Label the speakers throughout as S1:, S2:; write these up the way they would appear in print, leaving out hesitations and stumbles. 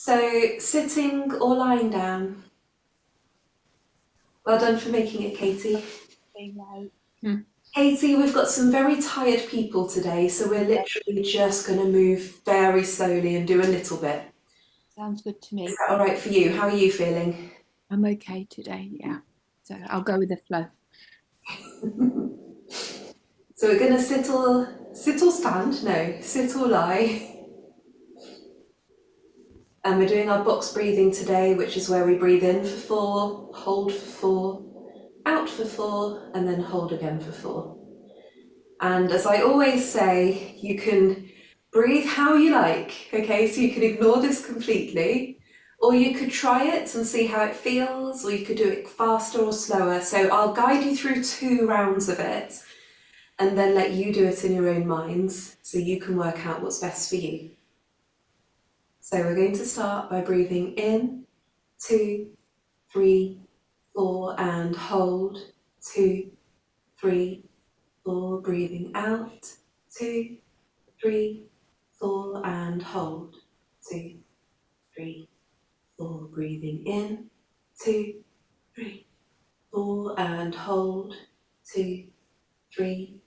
S1: So sitting or lying down. Well done for making it, Katie. Katie, we've got some very tired people today, so we're literally just going to move very slowly and do a little bit.
S2: Sounds good to me.
S1: Is that all right for you? How are you feeling?
S2: I'm okay today, yeah. So I'll go with the flow.
S1: So we're going to sit or stand? No, sit or lie. And we're doing our box breathing today, which is where we breathe in for 4, hold for 4, out for 4, and then hold again for 4. And as I always say, you can breathe how you like, okay? So you can ignore this completely, or you could try it and see how it feels, or you could do it faster or slower. So I'll guide you through 2 rounds of it and then let you do it in your own minds so you can work out what's best for you. So we're going to start by breathing in, 2, 3, 4, and hold, 2, 3, 4, breathing out, 2, 3, 4, and hold, 2, 3, 4, breathing in, 2, 3, 4, and hold, 2, 3,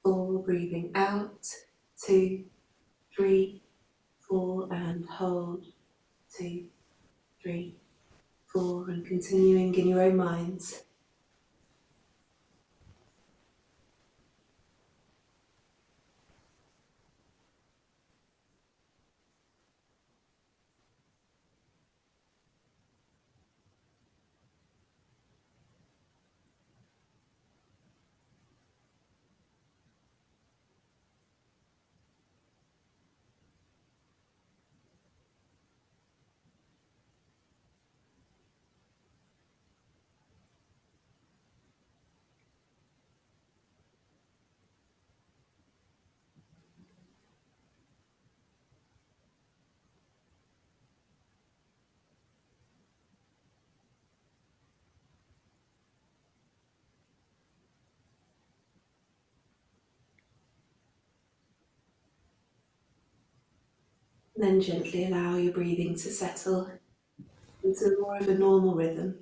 S1: 4, breathing out, 2, 3, 4, and hold, 2, 3, 4, and continuing in your own minds. And then gently allow your breathing to settle into more of a normal rhythm.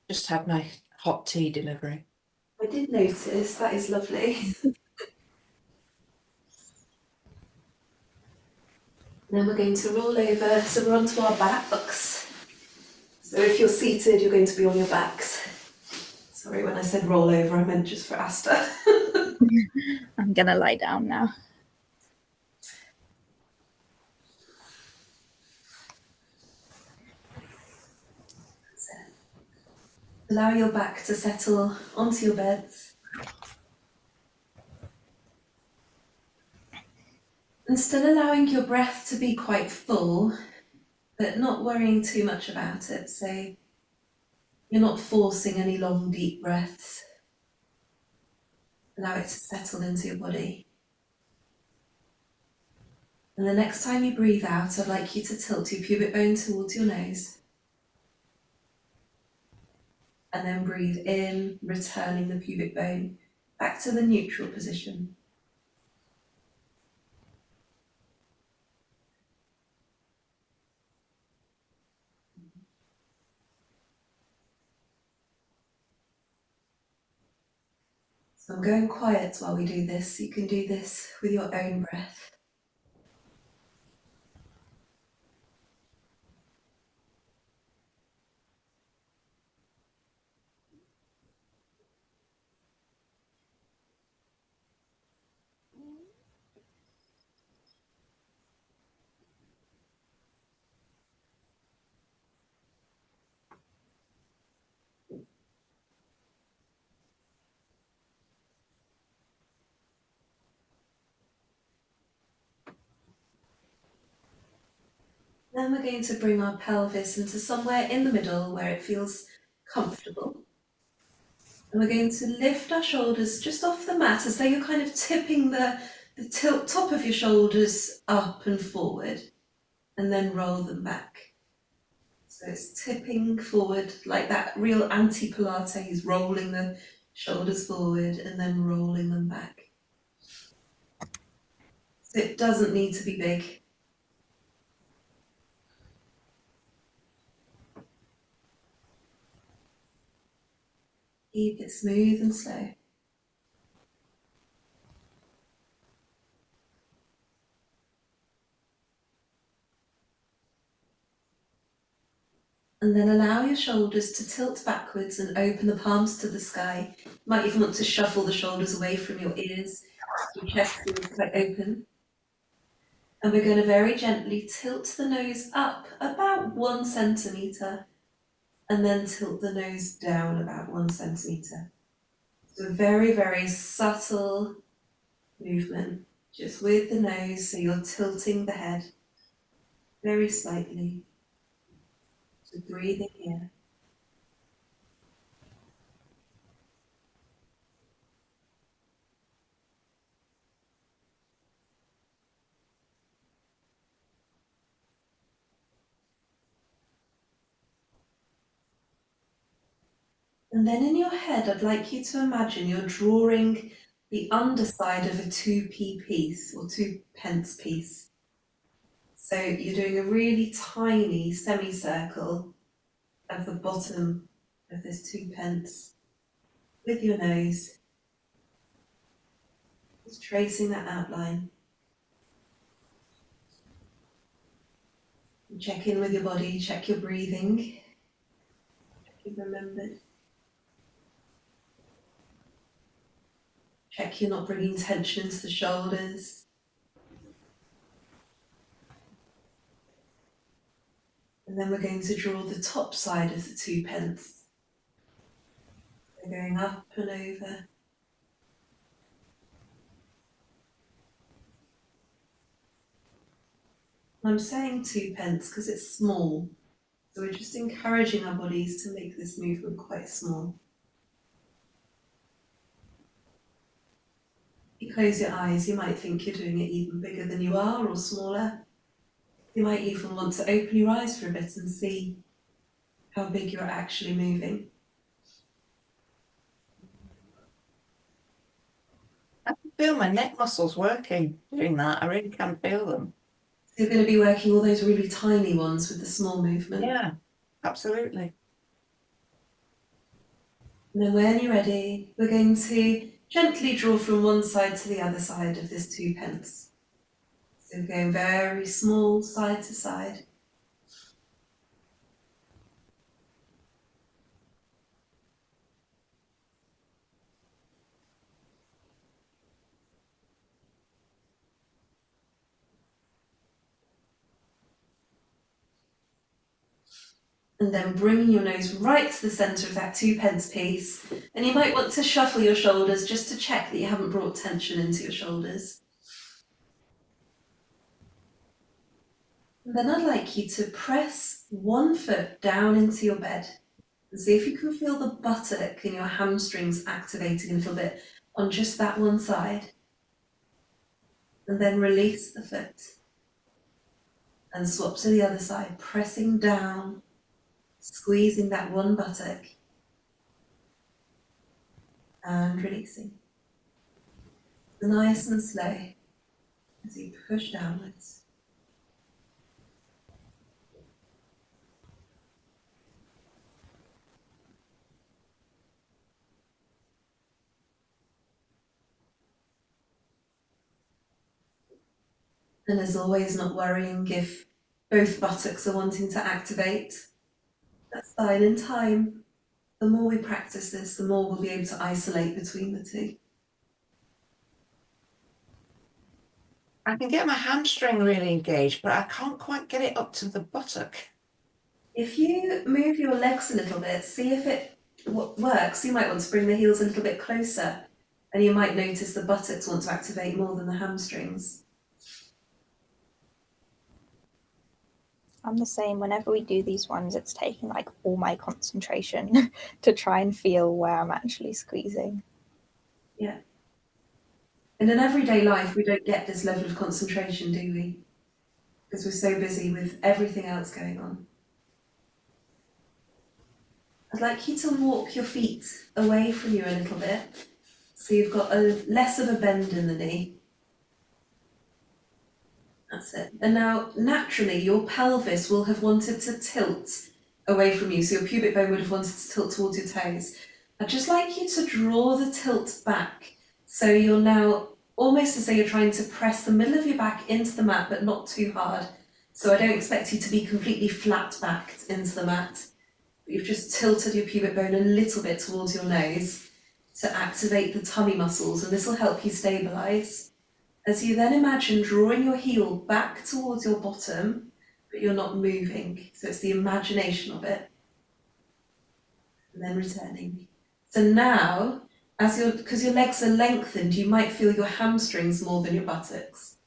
S2: Just had my hot tea delivery.
S1: I did notice, that is lovely. Then we're going to roll over, so we're onto our backs. So if you're seated, you're going to be on your backs. Sorry, when I said roll over, I meant just for Asta.
S2: I'm gonna lie down now.
S1: Allow your back to settle onto your beds. And still allowing your breath to be quite full, but not worrying too much about it. So you're not forcing any long, deep breaths. Allow it to settle into your body. And the next time you breathe out, I'd like you to tilt your pubic bone towards your nose. And then breathe in, returning the pubic bone back to the neutral position. So I'm going quiet while we do this. You can do this with your own breath. Then we're going to bring our pelvis into somewhere in the middle where it feels comfortable. And we're going to lift our shoulders just off the mat as though you're kind of tipping the top of your shoulders up and forward, and then roll them back. So it's tipping forward like that real anti-Pilates, rolling the shoulders forward and then rolling them back. It doesn't need to be big. Keep it smooth and slow. And then allow your shoulders to tilt backwards and open the palms to the sky. You might even want to shuffle the shoulders away from your ears. Your chest feels quite open. And we're going to very gently tilt the nose up about 1 centimetre and then tilt the nose down about 1 centimetre. So a very, very subtle movement, just with the nose, so you're tilting the head very slightly. So breathing here. And then in your head, I'd like you to imagine you're drawing the underside of a 2p piece or 2 pence piece. So you're doing a really tiny semicircle of the bottom of this 2 pence with your nose, just tracing that outline. Check in with your body, check your breathing, check you've remembered. Check you're not bringing tension into the shoulders. And then we're going to draw the top side of the 2 pence. So going up and over. I'm saying 2 pence because it's small. So we're just encouraging our bodies to make this movement quite small. If you close your eyes, you might think you're doing it even bigger than you are or smaller. You might even want to open your eyes for a bit and see how big you're actually moving.
S3: I can feel my neck muscles working doing that. I really can feel them.
S1: So you're going to be working all those really tiny ones with the small movement.
S3: Yeah, absolutely.
S1: And then when you're ready, we're going to gently draw from one side to the other side of this 2 pence. So we're going very small, side to side. And then bringing your nose right to the centre of that 2 pence piece. And you might want to shuffle your shoulders just to check that you haven't brought tension into your shoulders. And then I'd like you to press one foot down into your bed and see if you can feel the buttock and your hamstrings activating a little bit on just that one side. And then release the foot and swap to the other side, pressing down, squeezing that one buttock and releasing. Nice and slow as you push downwards. And as always, not worrying if both buttocks are wanting to activate. That's fine. In time, the more we practice this, the more we'll be able to isolate between the two.
S3: I can get my hamstring really engaged, but I can't quite get it up to the buttock.
S1: If you move your legs a little bit, see if it works. You might want to bring the heels a little bit closer, and you might notice the buttocks want to activate more than the hamstrings.
S4: I'm the same. Whenever we do these ones, it's taking like all my concentration to try and feel where I'm actually squeezing.
S1: Yeah. And in everyday life, we don't get this level of concentration, do we? Because we're so busy with everything else going on. I'd like you to walk your feet away from you a little bit, so you've got less of a bend in the knee. That's it. And now, naturally, your pelvis will have wanted to tilt away from you. So your pubic bone would have wanted to tilt towards your toes. I'd just like you to draw the tilt back. So you're now almost as though you're trying to press the middle of your back into the mat, but not too hard. So I don't expect you to be completely flat backed into the mat. But you've just tilted your pubic bone a little bit towards your nose to activate the tummy muscles, and this will help you stabilise. As you then imagine drawing your heel back towards your bottom, but you're not moving. So it's the imagination of it. And then returning. So now, because your legs are lengthened, you might feel your hamstrings more than your buttocks.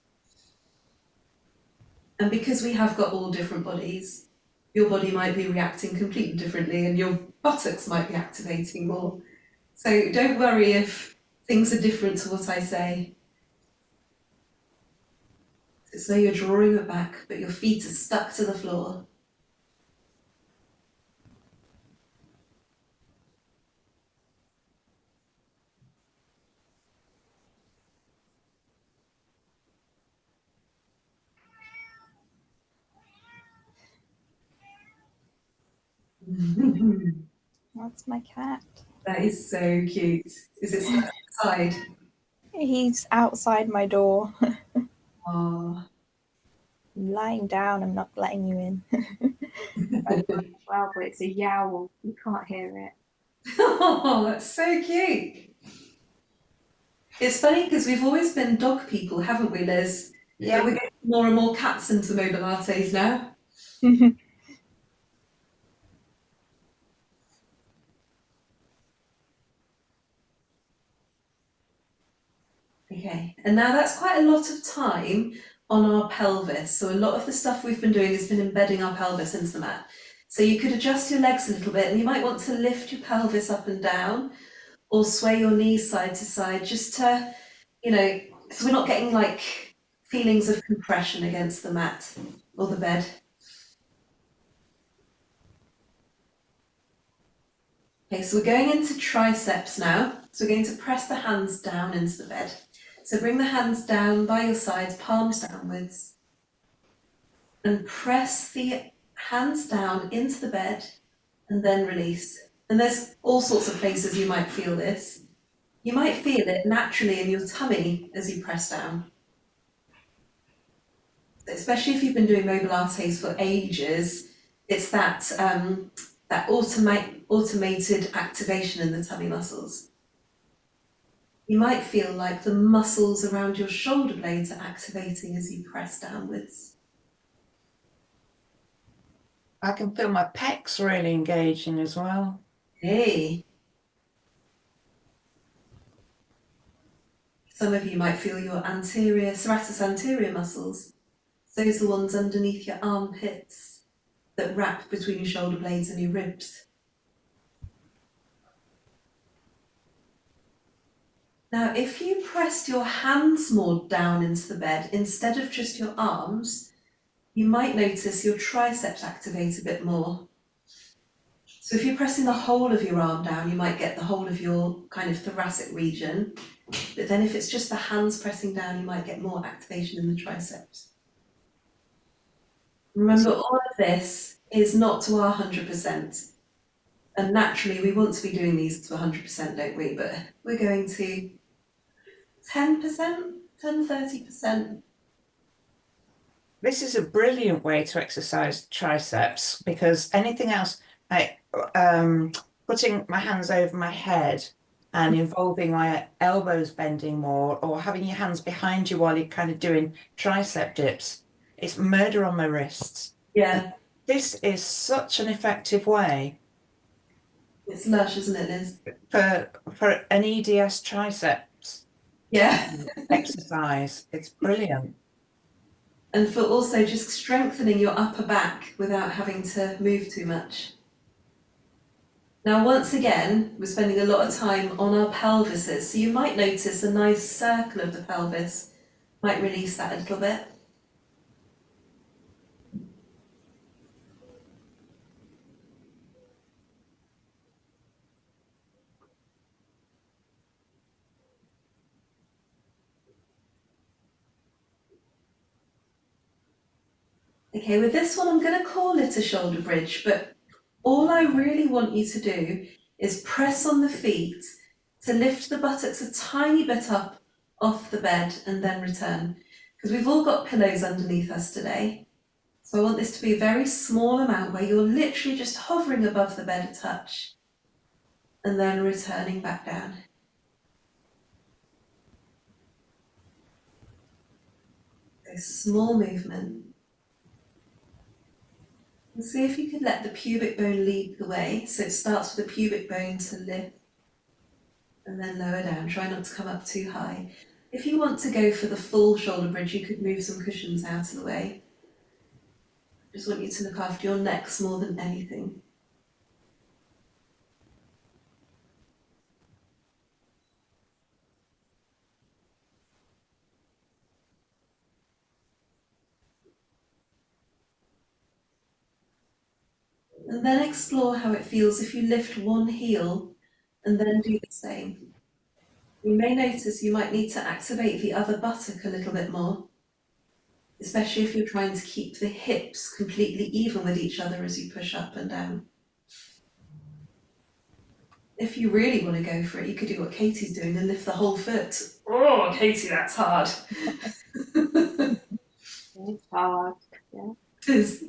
S1: And because we have got all different bodies, your body might be reacting completely differently and your buttocks might be activating more. So don't worry if things are different to what I say. It's as though you're drawing it back, but your feet are stuck to the floor.
S4: That's my cat.
S1: That is so cute. Is it stuck outside?
S4: He's outside my door.
S1: Oh.
S4: Lying down, I'm not letting you in.
S2: Well, but it's a yowl. You can't hear it.
S1: Oh, that's so cute. It's funny because we've always been dog people, haven't we, Liz? But
S3: Yeah.
S1: we're getting more and more cats into Mobilates now. Okay, and now that's quite a lot of time on our pelvis. So a lot of the stuff we've been doing has been embedding our pelvis into the mat. So you could adjust your legs a little bit and you might want to lift your pelvis up and down or sway your knees side to side just to, so we're not getting like feelings of compression against the mat or the bed. Okay, so we're going into triceps now. So we're going to press the hands down into the bed. So bring the hands down by your sides, palms downwards, and press the hands down into the bed and then release. And there's all sorts of places you might feel this. You might feel it naturally in your tummy as you press down. Especially if you've been doing Mobilates for ages, it's that automated activation in the tummy muscles. You might feel like the muscles around your shoulder blades are activating as you press downwards.
S3: I can feel my pecs really engaging as well.
S1: Hey. Some of you might feel your serratus anterior muscles. Those are the ones underneath your armpits that wrap between your shoulder blades and your ribs. Now, if you pressed your hands more down into the bed instead of just your arms, you might notice your triceps activate a bit more. So if you're pressing the whole of your arm down, you might get the whole of your kind of thoracic region. But then if it's just the hands pressing down, you might get more activation in the triceps. Remember, all of this is not to our 100%. And naturally, we want to be doing these to 100%, don't we? But we're going to 10%, 30%.
S3: This is a brilliant way to exercise triceps because anything else, like putting my hands over my head and involving my elbows bending more, or having your hands behind you while you're kind of doing tricep dips, it's murder on my wrists.
S1: Yeah,
S3: This is such an effective way
S1: it's lush, isn't it, Liz?
S3: for an EDS triceps
S1: Yeah.
S3: exercise. It's brilliant.
S1: And for also just strengthening your upper back without having to move too much. Now, once again, we're spending a lot of time on our pelvises, so you might notice a nice circle of the pelvis. Might release that a little bit. Okay, with this one, I'm going to call it a shoulder bridge, but all I really want you to do is press on the feet to lift the buttocks a tiny bit up off the bed and then return. Because we've all got pillows underneath us today. So I want this to be a very small amount where you're literally just hovering above the bed a touch and then returning back down. A small movement. And see if you could let the pubic bone lead the way. So it starts with the pubic bone to lift and then lower down. Try not to come up too high. If you want to go for the full shoulder bridge, you could move some cushions out of the way. Just want you to look after your necks more than anything. And then explore how it feels if you lift one heel and then do the same. You may notice you might need to activate the other buttock a little bit more, especially if you're trying to keep the hips completely even with each other as you push up and down. If you really want to go for it, you could do what Katie's doing and lift the whole foot. Oh, Katie, that's hard.
S2: It's hard. Yeah.
S1: It is.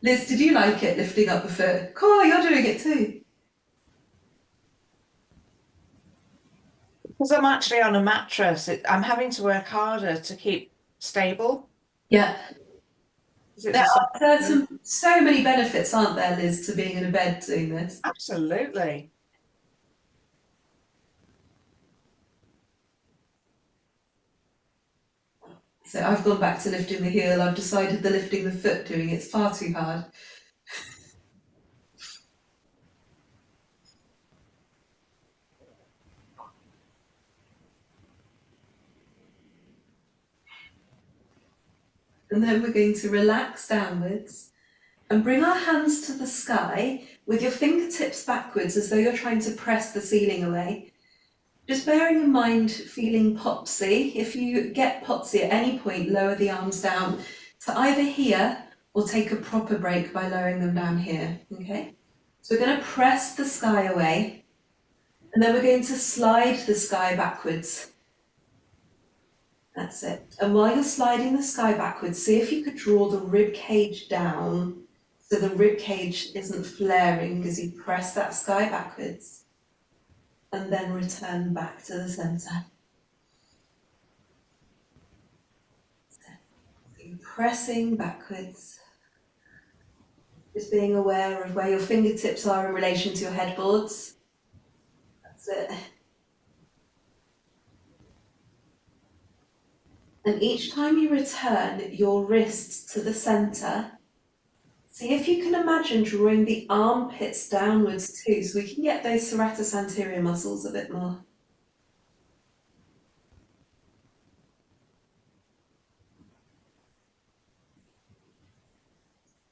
S1: Liz, did you like it, lifting up the foot? Cool, you're doing it too.
S3: Because I'm actually on a mattress, I'm having to work harder to keep stable.
S1: Yeah,
S3: 'Cause it's
S1: there
S3: a
S1: are so many benefits, aren't there, Liz, to being in a bed doing this?
S3: Absolutely.
S1: So I've gone back to lifting the heel. I've decided the lifting the foot doing it's far too hard. And then we're going to relax downwards and bring our hands to the sky with your fingertips backwards as though you're trying to press the ceiling away. Just bearing in mind feeling potsy. If you get potsy at any point, lower the arms down to either here or take a proper break by lowering them down here, okay? So we're going to press the sky away and then we're going to slide the sky backwards. That's it. And while you're sliding the sky backwards, see if you could draw the rib cage down so the rib cage isn't flaring as you press that sky backwards. And then return back to the centre. So you're pressing backwards. Just being aware of where your fingertips are in relation to your headboards. That's it. And each time you return your wrists to the centre, see if you can imagine drawing the armpits downwards too, so we can get those serratus anterior muscles a bit more.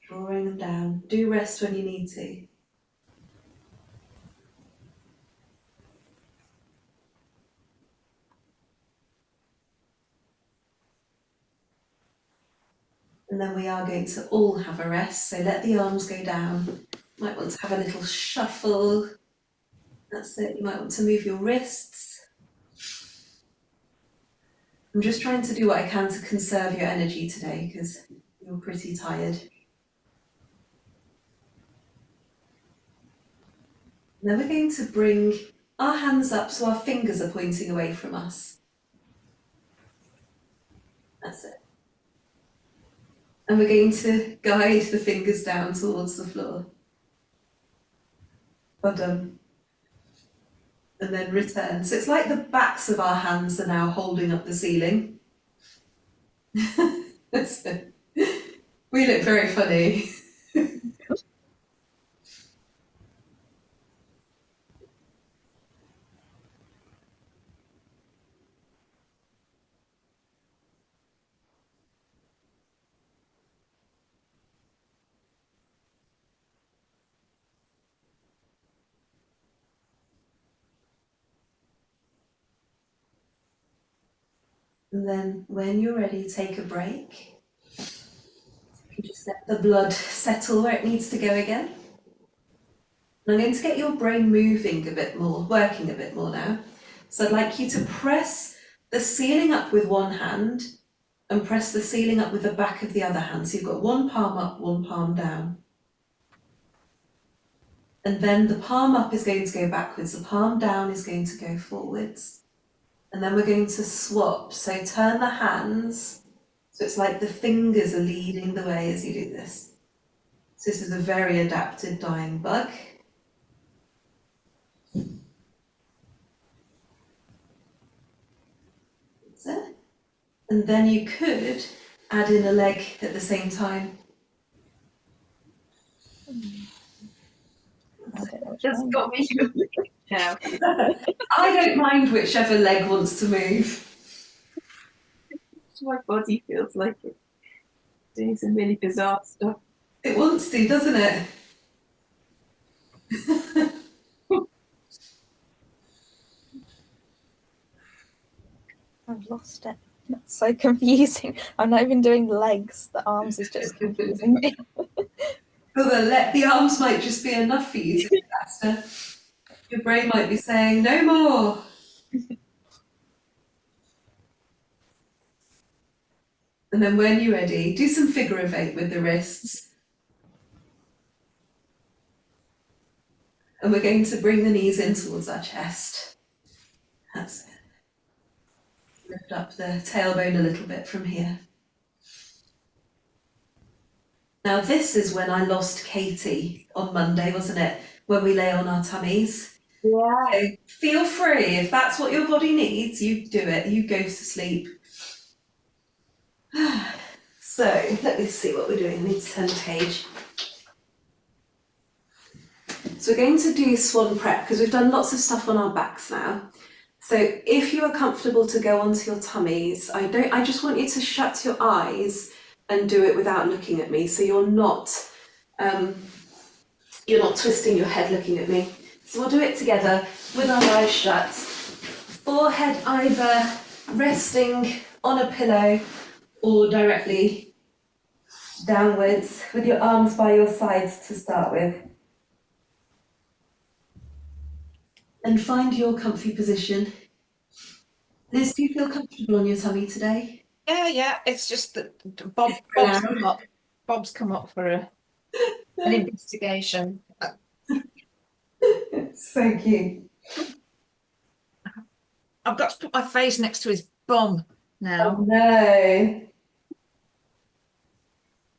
S1: Drawing them down. Do rest when you need to. And then we are going to all have a rest, so let the arms go down. Might want to have a little shuffle. That's it, you might want to move your wrists. I'm just trying to do what I can to conserve your energy today because you're pretty tired. And then we're going to bring our hands up so our fingers are pointing away from us. That's it. And we're going to guide the fingers down towards the floor. Well done. And then return. So it's like the backs of our hands are now holding up the ceiling. That's it. We look very funny. And then when you're ready, take a break. You just let the blood settle where it needs to go again. And I'm going to get your brain moving a bit more, working a bit more now. So I'd like you to press the ceiling up with one hand and press the ceiling up with the back of the other hand. So you've got one palm up, one palm down. And then the palm up is going to go backwards, the palm down is going to go forwards. And then we're going to swap. So turn the hands, so it's like the fingers are leading the way as you do this. So this is a very adapted dying bug. That's it. And then you could add in a leg at the same time.
S4: I don't know which
S2: Just
S4: one.
S2: got me now.
S1: I don't mind whichever leg wants to move.
S2: My body feels like it's doing some really bizarre stuff.
S1: It wants to, doesn't it?
S4: I've lost it. It's so confusing. I'm not even doing the legs. The arms is just confusing me.
S1: But the arms might just be enough for you to do faster. Your brain might be saying, no more. And then when you're ready, do some figure of eight with the wrists. And we're going to bring the knees in towards our chest. That's it. Lift up the tailbone a little bit from here. Now this is when I lost Katie on Monday, wasn't it? When we lay on our tummies.
S2: Yeah.
S1: So feel free, if that's what your body needs, you do it, you go to sleep. So let me see what we're doing. I need to turn the page. So we're going to do swan prep because we've done lots of stuff on our backs now. So if you are comfortable to go onto your tummies, I just want you to shut your eyes and do it without looking at me. So you're not twisting your head looking at me. So we'll do it together with our eyes shut. Forehead either resting on a pillow or directly downwards with your arms by your sides to start with. And find your comfy position. Liz, do you feel comfortable on your tummy today?
S3: Yeah. It's just that Bob's come up for an investigation.
S1: So cute.
S3: I've got to put my face next to his bum now.
S1: Oh no.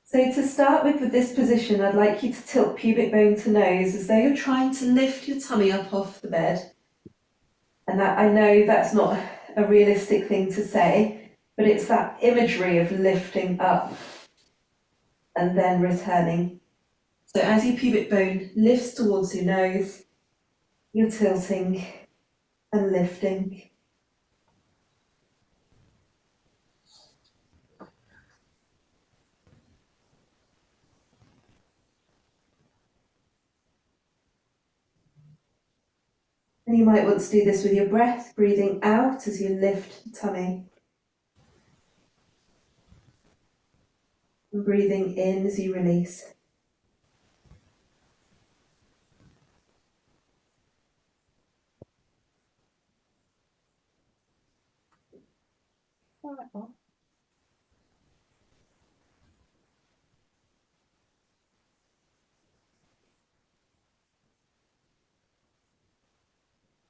S1: So to start with this position, I'd like you to tilt pubic bone to nose as though you're trying to lift your tummy up off the bed. And that, I know that's not a realistic thing to say, but it's that imagery of lifting up and then returning. So as your pubic bone lifts towards your nose, you're tilting and lifting. And you might want to do this with your breath, breathing out as you lift the tummy. And breathing in as you release.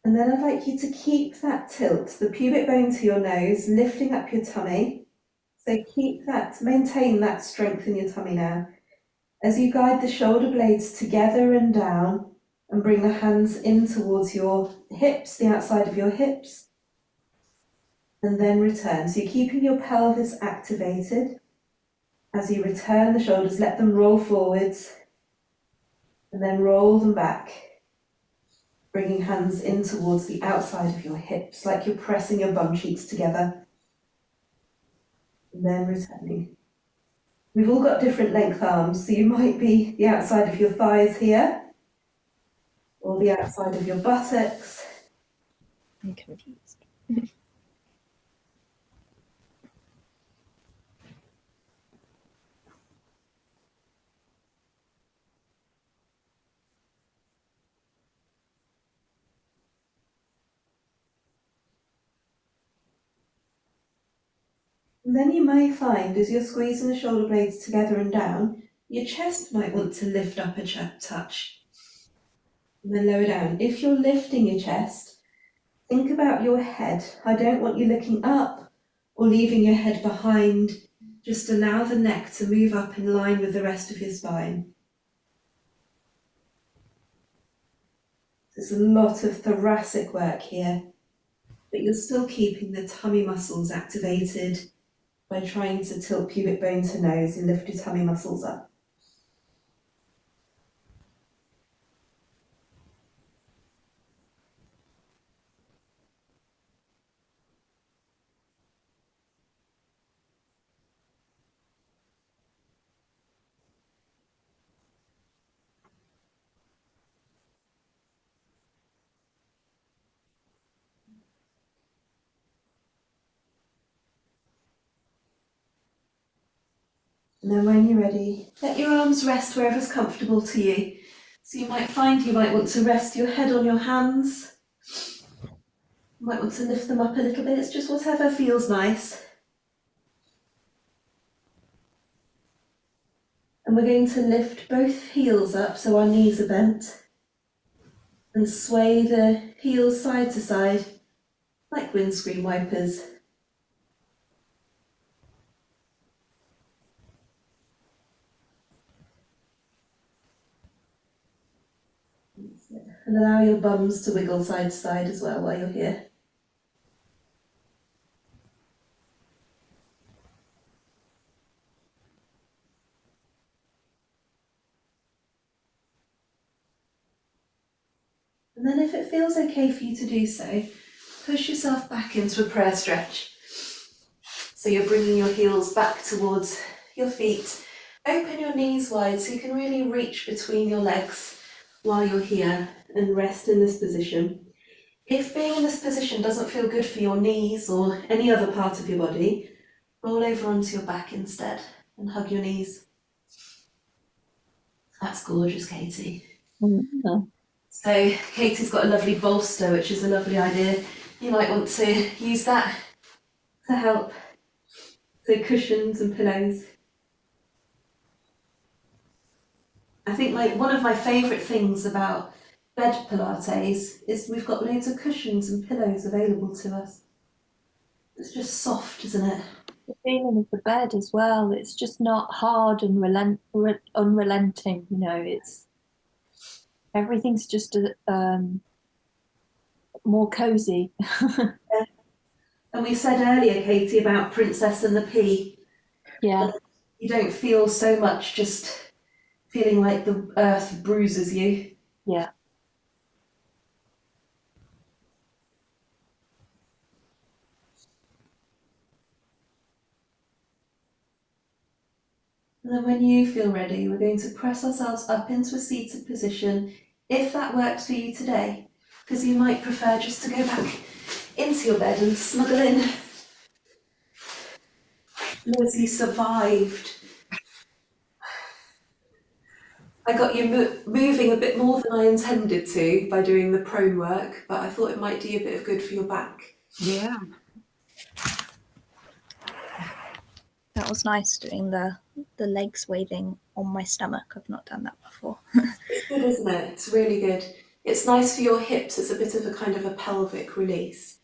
S1: And then I'd like you to keep that tilt, the pubic bone to your nose, lifting up your tummy. So keep that, maintain that strength in your tummy now. As you guide the shoulder blades together and down, and bring the hands in towards your hips, the outside of your hips, and then return. So you're keeping your pelvis activated. As you return the shoulders, let them roll forwards, and then roll them back. Bringing hands in towards the outside of your hips, like you're pressing your bum cheeks together. And then returning. We've all got different length arms, so you might be the outside of your thighs here, or the outside of your buttocks.
S4: I'm confused.
S1: then you may find as you're squeezing the shoulder blades together and down, your chest might want to lift up a touch and then lower down. If you're lifting your chest, think about your head. I don't want you looking up or leaving your head behind. Just allow the neck to move up in line with the rest of your spine. There's a lot of thoracic work here, but you're still keeping the tummy muscles activated by trying to tilt pubic bone to nose and lift your tummy muscles up. And then when you're ready, let your arms rest wherever's comfortable to you. So you might find you might want to rest your head on your hands. You might want to lift them up a little bit. It's just whatever feels nice. And we're going to lift both heels up so our knees are bent and sway the heels side to side like windscreen wipers. And allow your bums to wiggle side to side as well while you're here. And then if it feels okay for you to do so, push yourself back into a prayer stretch. So you're bringing your heels back towards your feet. Open your knees wide so you can really reach between your legs while you're here and rest in this position. If being in this position doesn't feel good for your knees or any other part of your body, roll over onto your back instead and hug your knees. That's gorgeous, Katie.
S2: Mm-hmm.
S1: So Katie's got a lovely bolster, which is a lovely idea. You might want to use that to help. So cushions and pillows. I think one of my favourite things about bed Pilates is we've got loads of cushions and pillows available to us. It's just soft, isn't it?
S2: The feeling of the bed as well. It's just not hard and unrelenting. You know, it's everything's just more cozy.
S1: And we said earlier, Katie, about Princess and the Pea.
S2: Yeah.
S1: You don't feel so much just feeling like the earth bruises you.
S2: Yeah.
S1: And then when you feel ready, we're going to press ourselves up into a seated position, if that works for you today, because you might prefer just to go back into your bed and snuggle in. As you survived. I got you moving a bit more than I intended to by doing the prone work, but I thought it might do you a bit of good for your back.
S3: Yeah.
S4: That was nice doing the legs waving on my stomach. I've not done that before.
S1: It's good, isn't it? It's really good. It's nice for your hips. It's a bit of a kind of a pelvic release.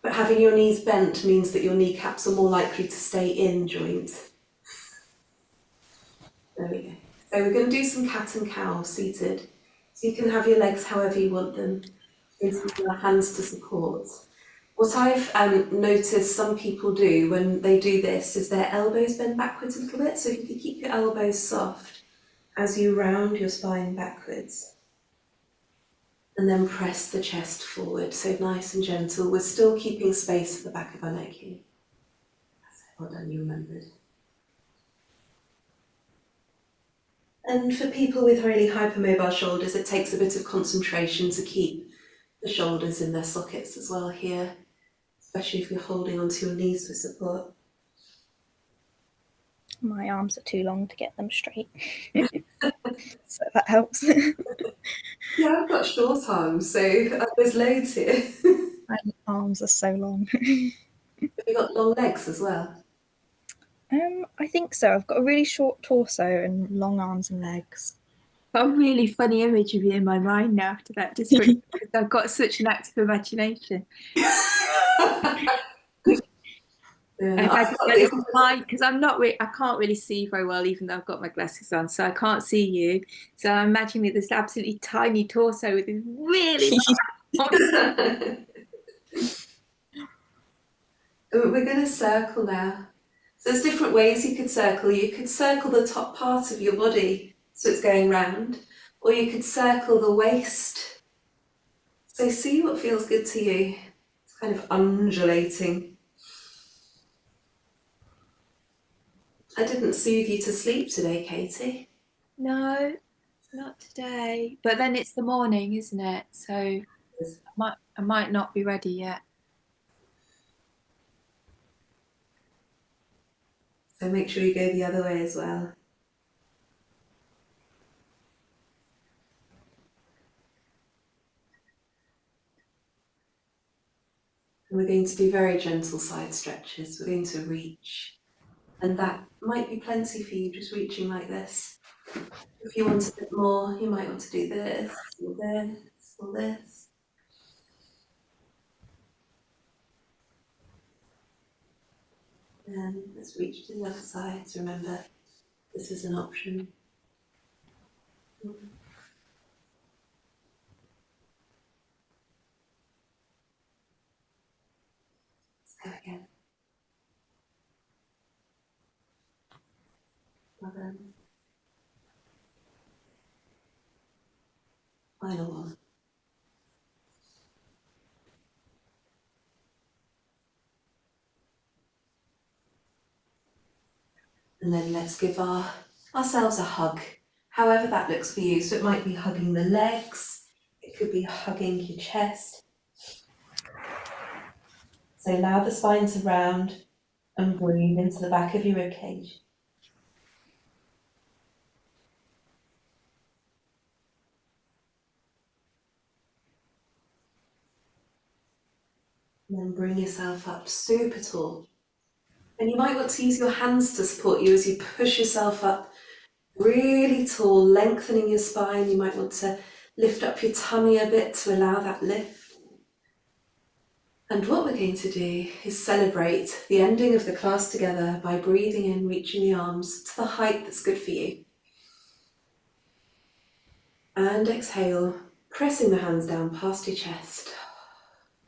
S1: But having your knees bent means that your kneecaps are more likely to stay in joint. There we go. So we're going to do some cat and cow seated. So you can have your legs however you want them, using your hands to support. What I've noticed some people do when they do this is their elbows bend backwards a little bit. So you can keep your elbows soft as you round your spine backwards. And then press the chest forward, so nice and gentle. We're still keeping space at the back of our neck here. Well done, you remembered. And for people with really hypermobile shoulders, it takes a bit of concentration to keep the shoulders in their sockets as well here, especially if you're holding onto your knees for support.
S4: My arms are too long to get them straight. So that helps.
S1: Yeah, I've got short arms, so there's loads here.
S4: My arms are so long.
S1: Have you got long legs as well?
S4: I think so. I've got a really short torso and long arms and legs.
S2: Got a really funny image of you in my mind now after that description because I've got such an active imagination.
S1: Yeah,
S2: Because I'm not I can't really see very well, even though I've got my glasses on, so I can't see you. So I'm imagining this absolutely tiny torso with this really long
S1: We're going to circle now. So there's different ways you could circle. You could circle the top part of your body so it's going round, or you could circle the waist. So see what feels good to you. It's kind of undulating. I didn't soothe you to sleep today, Katie.
S2: No, not today. But then it's the morning, isn't it? So I might not be ready yet.
S1: So make sure you go the other way as well. And we're going to do very gentle side stretches. We're going to reach. And that might be plenty for you, just reaching like this. If you want a bit more, you might want to do this, or this, or this. And let's reach to the other side. So remember, this is an option. Let's go again. Well done. Final one. And then let's give ourselves a hug, however that looks for you. So it might be hugging the legs, it could be hugging your chest. So allow the spine to round and breathe into the back of your ribcage. And then bring yourself up super tall. And you might want to use your hands to support you as you push yourself up really tall, lengthening your spine. You might want to lift up your tummy a bit to allow that lift. And what we're going to do is celebrate the ending of the class together by breathing in, reaching the arms to the height that's good for you. And exhale, pressing the hands down past your chest.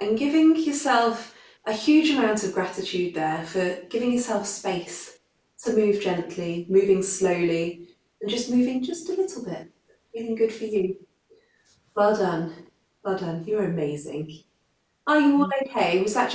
S1: And giving yourself a huge amount of gratitude there for giving yourself space to move gently, moving slowly, and just moving just a little bit. Feeling good for you. Well done. Well done. You're amazing. Are you all okay? Was that